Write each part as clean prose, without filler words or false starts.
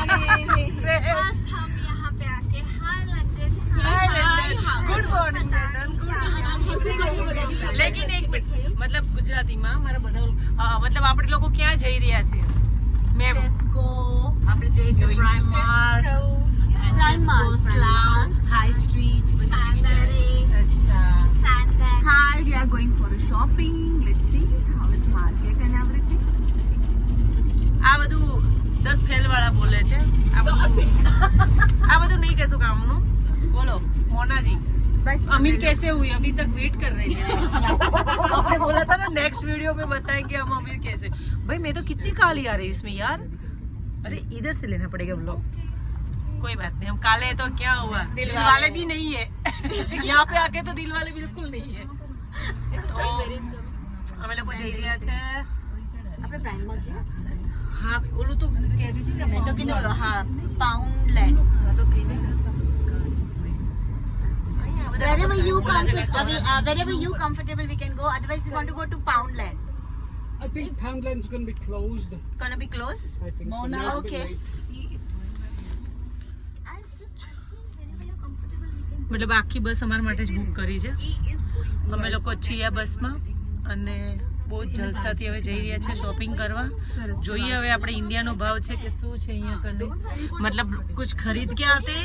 बस हम यहाँ पे आके हाय लंदन, ગુડ મોર્નિંગ લેકિન એક મિનિટ મતલબ ગુજરાતીમાં મારા બધા મતલબ આપણે લોકો ક્યાં જઈ રહ્યા છે મેં ટેસ્કો આપણે જઈએ છીએ પ્રાઇમાર્ક હાઈ સ્ટ્રીટ અચ્છા Hi, we are going for a shopping. Let's see how is market and everything. આ બધું 10 ફેલ વાળા બોલે છે આ બધું નહીં કહેશો કામનું બોલો मोना जी बस अमीर कैसे हुई अभी तक वेट कर रहे थे आपने बोला था ना नेक्स्ट वीडियो में बताएंगे हम अमीर कैसे भाई मैं तो कितनी काली आ रही हूँ इसमें यार अरे इधर से लेना पड़ेगा ब्लॉग कोई बात नहीं हम काले हैं तो क्या हुआ दिल वाले भी नहीं है यहाँ पे आके तो दिल वाले बिल्कुल नहीं है અમે લોકો જઈ રહ્યા છે આપણે પ્રાઇમમાં છે હા ઓલું તો કહેતી હતી ને મેં તો કીધું હા પાઉન્ડ લેન્ડ હા તો કહી દે wherever you comfortable we can go, otherwise we want to go to Poundland. I think Poundland's going to be closed. Gonna be close? I think Mona, so. okay. I'm just asking, wherever you're comfortable we can મતલબ આખી બસ અમારા માટે જ book કરી છે અમે લોકો છીએ આ બસમાં અને બહુ જલસાથી હવે જઈ રહ્યા છે શોપિંગ કરવા જોઈએ હવે આપણે ઇન્ડિયાનો ભાવ છે કે શું છે અહીંયા કરને मतलब कुछ खरीद के आते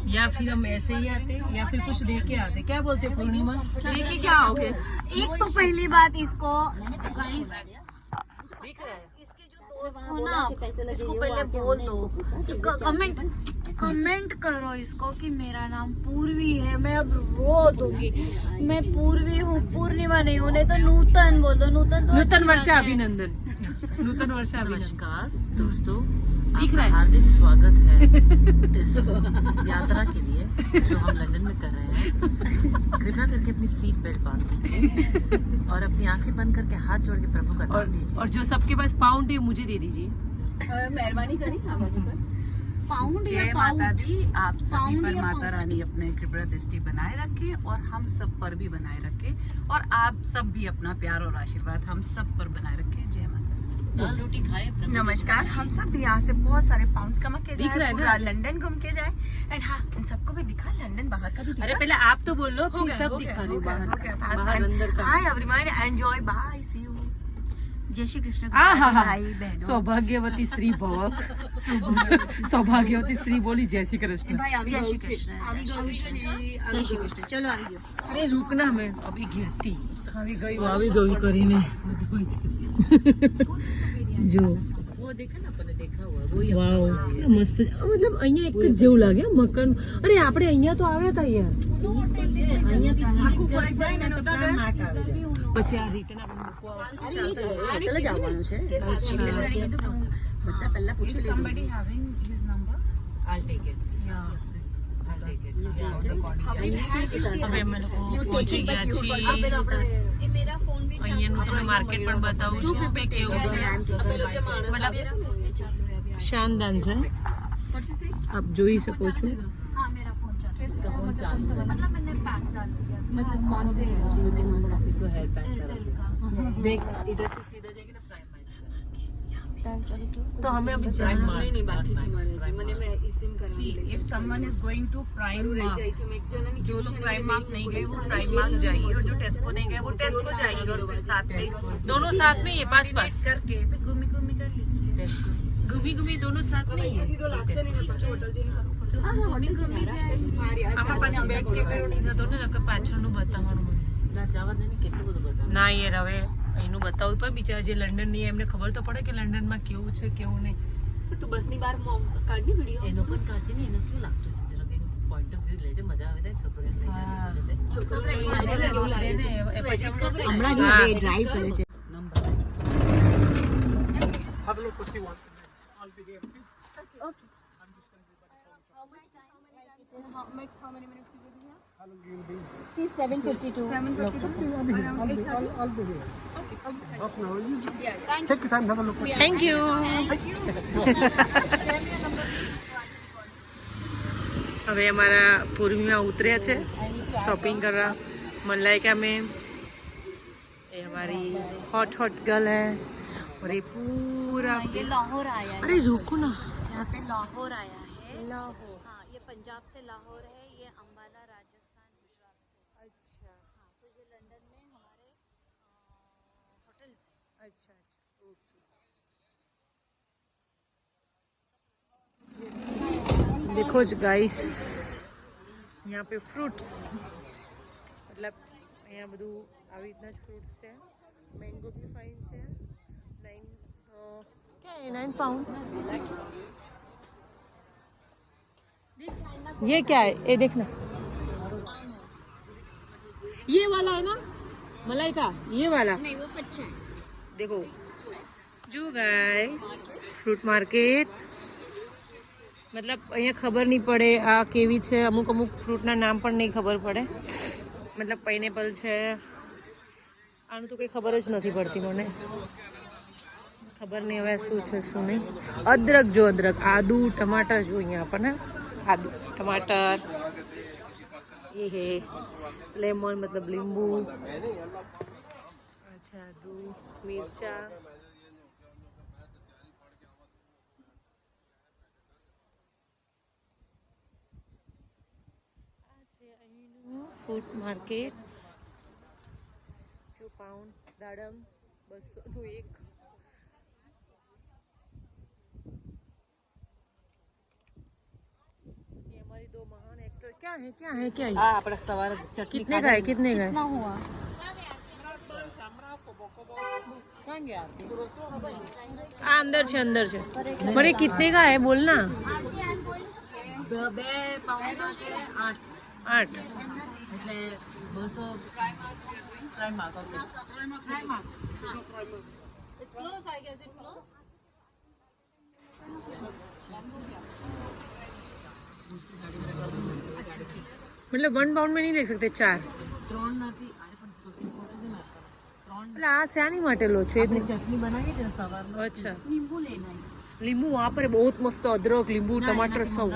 या फिर हम ऐसे ही आते या फिर कुछ दे के आते क्या बोलते हैं पूर्णिमा लेके क्या आओगे? एक तो पहली बात इसको गाइस दिख रहा है इसके जो दोस्त हो ना इसको पहले बोल दो कमेंट करो इसको कि मेरा नाम पूर्वी है मैं अब रो दूंगी मैं पूर्वी हूँ पूर्णिमा नहीं हूँ नहीं तो नूतन बोल दो नूतन तो नूतन वर्ष अभिनंदन नूतन वर्ष नमस्कार दोस्तों दिख रहा है हार्दिक स्वागत है इस यात्रा के लिए जो हम लंदन में कर रहे हैं कृपया करके अपनी सीट बेल्ट बांध लीजिए और अपनी आंखें बंद करके हाथ जोड़ के प्रभु का नाम लीजिए और जो सबके पास पाउंड है मुझे दे दीजिए मेहरबानी करी पाउंड जय माता दी आप सभी पर माता रानी अपने कृपा दृष्टि बनाए रखे और हम सब पर भी बनाए रखे और आप सब भी अपना प्यार और आशीर्वाद हम सब पर बनाए रखे जय माता दाल रोटी खाए प्रभु नमस्कार हम सब भी यहाँ से बहुत सारे पाउंड्स कमा के दिख रहा जाए है पूरा ना? लंदन घूम के जाए एंड हाँ इन सबको भी दिखा लंदन बाहर का भी दिखा अरे पहले आप तो बोलो हो फिर गया सब हो गया दिखा हो दो गया बाहर हो गया बाहर अंदर का hi everyone enjoy bye see you जय श्री कृष्ण आहा, भाई बहनों सौभाग्यवती स्त्री भव सौभाग्यवती स्त्री बोली जय श्री कृष्ण जय श्री कृष्ण जय श्री कृष्ण चलो आ गयो अरे रुकना हमें अभी गिरती આવી ગઈ કરીને જો वो देखा ना अपने देखा हुआ वो ही વાવ મસ્ત મતલબ અહીંયા એક જ જેવું લાગે મકાન અરે આપણે અહીંયા તો આવ્યા હતા યાર અહીંયા भी आखું ફરક જાય ને તો પ્રાણ માર્ક આવે છે પછી આ રિટર્ન આપણે મૂકવા આવશે એટલે જવાનું છે બધા પહેલા પૂછી લેજો somebody having his number I'll take it I'll take it હવે અમે લોકો પહોંચી ગયા છીએ અહીંયાનું તમને માર્કેટ પણ બતાવું છું કે કેવું છે મતલબ શાનદાર છે આપ જોઈ શકો છો मतलब कौन से इसको हेयर पैक करा देख इधर से सीधा जाएगी ना प्राइम તો અમે અભી नहीं नहीं बाकी से मैंने मैं इसिम करा See, if someone is going to Primark, जो लोग Primark नहीं गए वो Primark जाइए और जो टेस्को नहीं गए वो टेस्को जाइए और फिर साथ में दोनों साथ में ही है पास पास करके फिर घूमी घूमी कर लीजिए टेस्को घूमी घूमी दोनों साथ में ही है घूमी घूमी जाए આમાં પાછું બેક કેમેરો નહીં થતો ને નકર પાછળનું બતાવવાનું હોય ना जावा देने કેટલું બધું બતાવ ના યાર હવે અહીંનું બતાવવું પણ બિચારા જે લંડન ની એમને ખબર તો પડે કે લંડનમાં કેવું છે કેવું નહીં तो बस ની બાર કાઢની વિડિયો એનો પણ કાઢજે ને એને કેવું લાગતું છે જરા એનું પોઈન્ટ ઓફ વ્યૂ લેજે મજા આવે છે છોકરીને લઈ જાય છે છોકરો હમણાં જ હવે ડ્રાઈવ કરે છે Have a look what you want. I'll be there. Okay. how many minutes you will be here? How long you'll be? see 7:52 I'll be here. Okay. Half an hour. Take your time. Have a look. What thank you હવે અમારા પૂર્વિમાં ઉતર્યા છે શॉपिंग કરવા मलाइका में ये हमारी hot girl है और ये पूरा ये लाहौर आया है अरे रुको ना यहाँ पे लाहौर आया है। लाहौर, हाँ, ये पंजाब से लाहौर है, ये अम्बाला राजस्थान गुजरात से। अच्छा, हाँ, तो ये लंदन में हमारे होटल से। अच्छा अच्छा, ओके। देखो જ ગાઈસ, यहाँ पे फ्रूट्स, मतलब અહીંયા બધું આવી રીતના જ ફ્રૂટ્સ છે. મેંગો બી ફાઇન છે. 9 क्या है 9 पाउंड. ये क्या है? ये देखना, ये वाला है ना मलाइका, ये वाला नहीं, वो कच्चा है। देखो जो गाइस फ्रूट मार्केट, मतलब અહીંયા ખબર નહીં પડે આ કેવી છે. અમુક અમુક ફ્રૂટના નામ પણ નહીં ખબર પડે. મતલબ પાઇનેપલ છે, આનું તો કંઈ ખબર જ નથી પડતી મને. ખબર નહીં હવે શું છે શું નહીં. અદરક જો, અદરક, આદુ, ટમાટર જો અહીંયા આપણને. આદુ, टमाटर, ये है लेमन मतलब नींबू, अच्छा आदू, मिर्चा, फ्रूट मार्केट. 2 पाउंड दाडम 200 નું એક. दो महान एक्टर क्या है क्या है क्या है? अपना सवार चटनी कितने का है कितने का है? हुआ कहाँ गया आप? अंदर છે अंदर છે. મને कितने का है बोलना. 2 પાઉન્ડ છે 8 એટલે 200 ટ્રાય માં ઓકે ટ્રાય માં it's close I guess it close. मतलब 1 पाउंड में नहीं ले सकते 4? 3 નથી. અરે પણ સોસની ફોટો દે ને. 3 એટલે આ શાની માટે લો છો? ચટણી બનાવી છે સવારમાં. अच्छा, नींबू लेना है। लींबू वहाँ पर है, बहुत मस्त. अदरक, लींबू, टमाटर सब.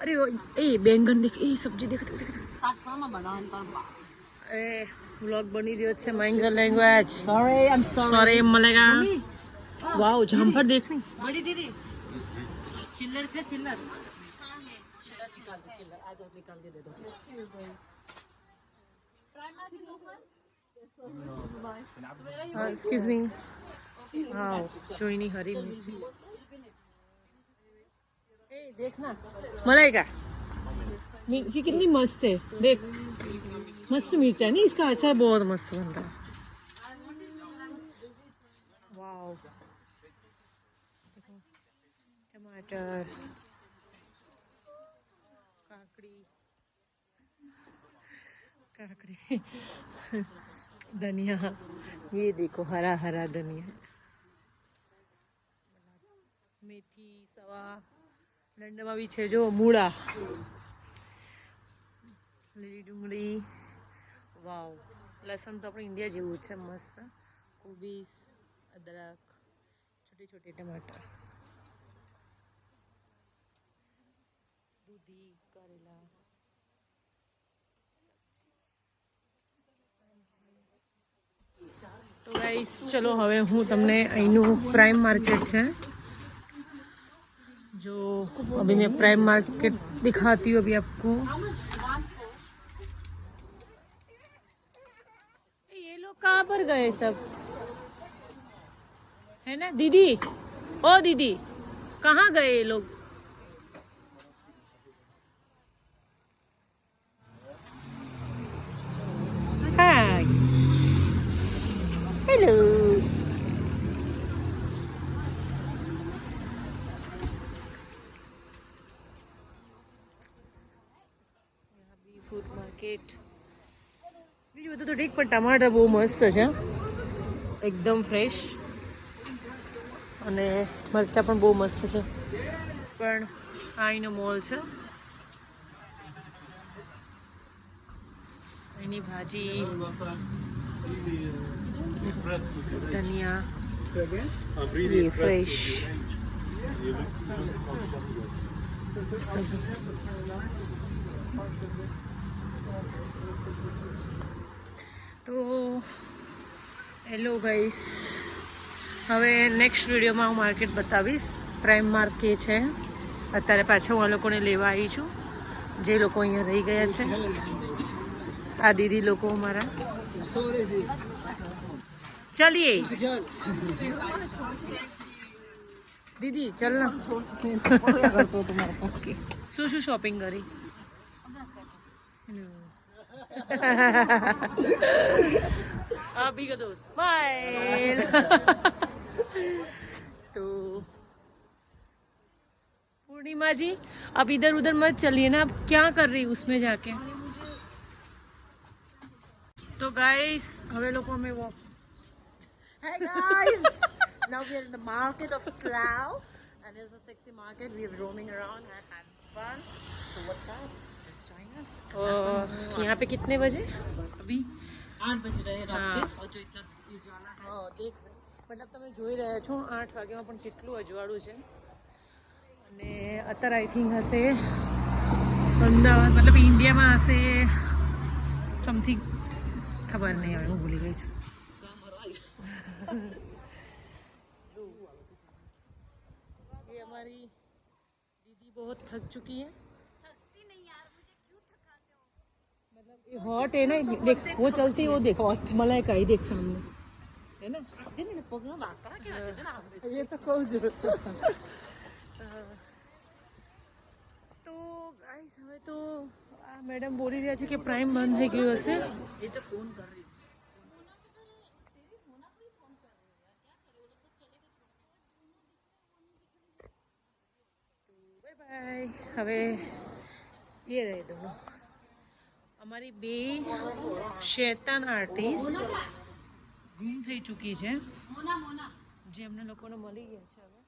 अरे ए बैंगन देख, ए सब्जी देख देख देख. શાક ખાવામાં બનાવવાનું પર ए व्लॉग बनी રહ્યો છે. Mango language. Sorry I am sorry मलेगा. वाओ जामफर देखनी. बड़ी दीदी चिल्लर છે चिल्लर. चिल्लर निकाल दो. चिल्लर आज और निकाल के दे दो. Excuse me. हाँ જોઈની હરી મિર્ચી. ए देखना मलाइका, मिर्ची कितनी मस्त है. देख मस्त मिर्चा नहीं, इसका अचार बहुत मस्त बनता है. वाओ टमाटर, काकड़ी, काकड़ी, धनिया. ये देखो हरा हरा धनिया, मेथी, सवा. લંડનમાં બી છે જો મૂળા, લીલી ડુંગળી. વાવ, લસણ તો આપણે ઇન્ડિયા જેવું છે મસ્ત. કોબીસ, અદરક, छोटे छोटे टमाटर, દૂધી, કરેલા. તો ગાઈસ ચલો હવે હું તમને અહીંનું પ્રાઇમ માર્કેટ છે जो अभी मैं प्राइम मार्केट दिखाती हूँ अभी आपको. ये लोग कहाँ पर गए सब, है ना दीदी? ओ दीदी कहाँ गए ये लोग? Hi hello. ફ્રૂટ માર્કેટ બીજું બધું તો ઠીક, પણ ટમાટર બહુ મસ્ત છે, એકદમ ફ્રેશ. અને મરચાં પણ બહુ મસ્ત છે. પણ આ અહીંનો મોલ છે. અહીંની ભાજી, ધનિયા, ये फ्रेश सब. તો હેલો ગાઈસ, હવે નેક્સ્ટ વિડીયોમાં હું માર્કેટ બતાવીશ. પ્રાઇમ માર્ક કે છે. અત્યારે પાછા હું આ લોકોને લેવા આવી છું, જે લોકો અહીંયા રહી ગયા છે. આ દીદી લોકો અમારા. ચલીએ દીદી, ચલ ના. શું શું શોપિંગ કરી? अभी का दोस्त स्माइल. तो पूर्णिमा जी, अब इधर उधर मत चलिए ना. अब क्या कर रही उसमें जाके? तो गाइस, હવે લોકો અમે walk. Hey guys! Now we are in the market of Slough, and it's a sexy market. We are roaming around and having fun. So what's up? Just join us. और यहाँ पे कितने बजे? अभी 8 बज रहे हैं रात हाँ. के, और जो इतना उजाला है. દેખ, મતલબ તમે જોઈ રહ્યા છો 8 વાગ્યામાં પણ કેટલું અજવાળું છે. અને અત્યારે આઈ થિંક હશે અમદાવાદ, મતલબ ઇન્ડિયામાં હશે સમથિંગ, ખબર નહીં, હવે હું ભૂલી ગઈ છું. ये हमारी दीदी बहुत थक चुकी है. मतलब ये हॉट है ना, देख वो चलती है, वो देखो मलाइका ही देख सामने है ना. જેને પગમાં વાંકડા કહેવાય છે ને આપણે. ये तो कहूँ છું. તો ગાઈસ, હવે તો આ મેડમ બોલી રહ્યા છે કે પ્રાઇમ બંધ થઈ ગયું હશે. એ તો ફોન કરી રહી. બાય. હવે ये रहे दोनों અમારી બે શેતાન આર્ટિસ્ટ ગુમ થઈ ચૂકી છે, જે અમને લોકોને મળી ગયા છે હવે.